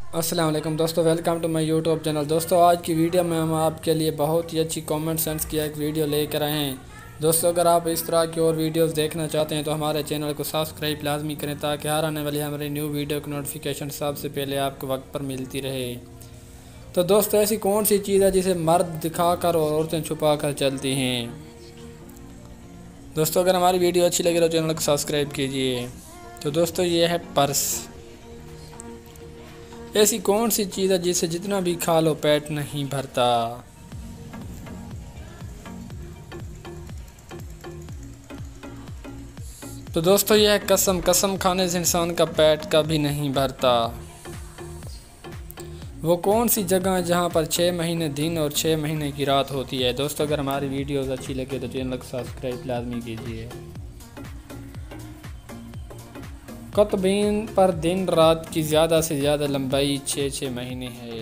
अस्सलाम वालेकुम दोस्तों, welcome to my YouTube channel. दोस्तों आज की वीडियो में हम आपके लिए बहुत ही अच्छी कॉमन सेंस की एक वीडियो लेकर आए हैं। दोस्तों अगर आप इस तरह की और वीडियोस देखना चाहते हैं तो हमारे चैनल को सब्सक्राइब लाजमी करें ताकि हर आने वाली हमारी न्यू वीडियो की नोटिफिकेशन सबसे पहले आपको वक्त पर मिलती रहे। तो दोस्तों ऐसी कौन सी चीज़ है जिसे मर्द दिखाकर और औरतें छुपा कर चलती हैं। दोस्तों अगर हमारी वीडियो अच्छी लगे तो चैनल को सब्सक्राइब कीजिए। तो दोस्तों ये है पर्स। ऐसी कौन सी चीज़ है जिसे जितना भी खा लो पेट नहीं भरता। तो दोस्तों यह है कसम। कसम खाने से इंसान का पेट कभी नहीं भरता। वो कौन सी जगह है जहाँ पर 6 महीने दिन और 6 महीने की रात होती है। दोस्तों अगर हमारी वीडियोस अच्छी लगे तो चैनल को सब्सक्राइब लाजमी कीजिए। कुतुबीन पर दिन रात की ज़्यादा से ज़्यादा लंबाई 6 महीने है।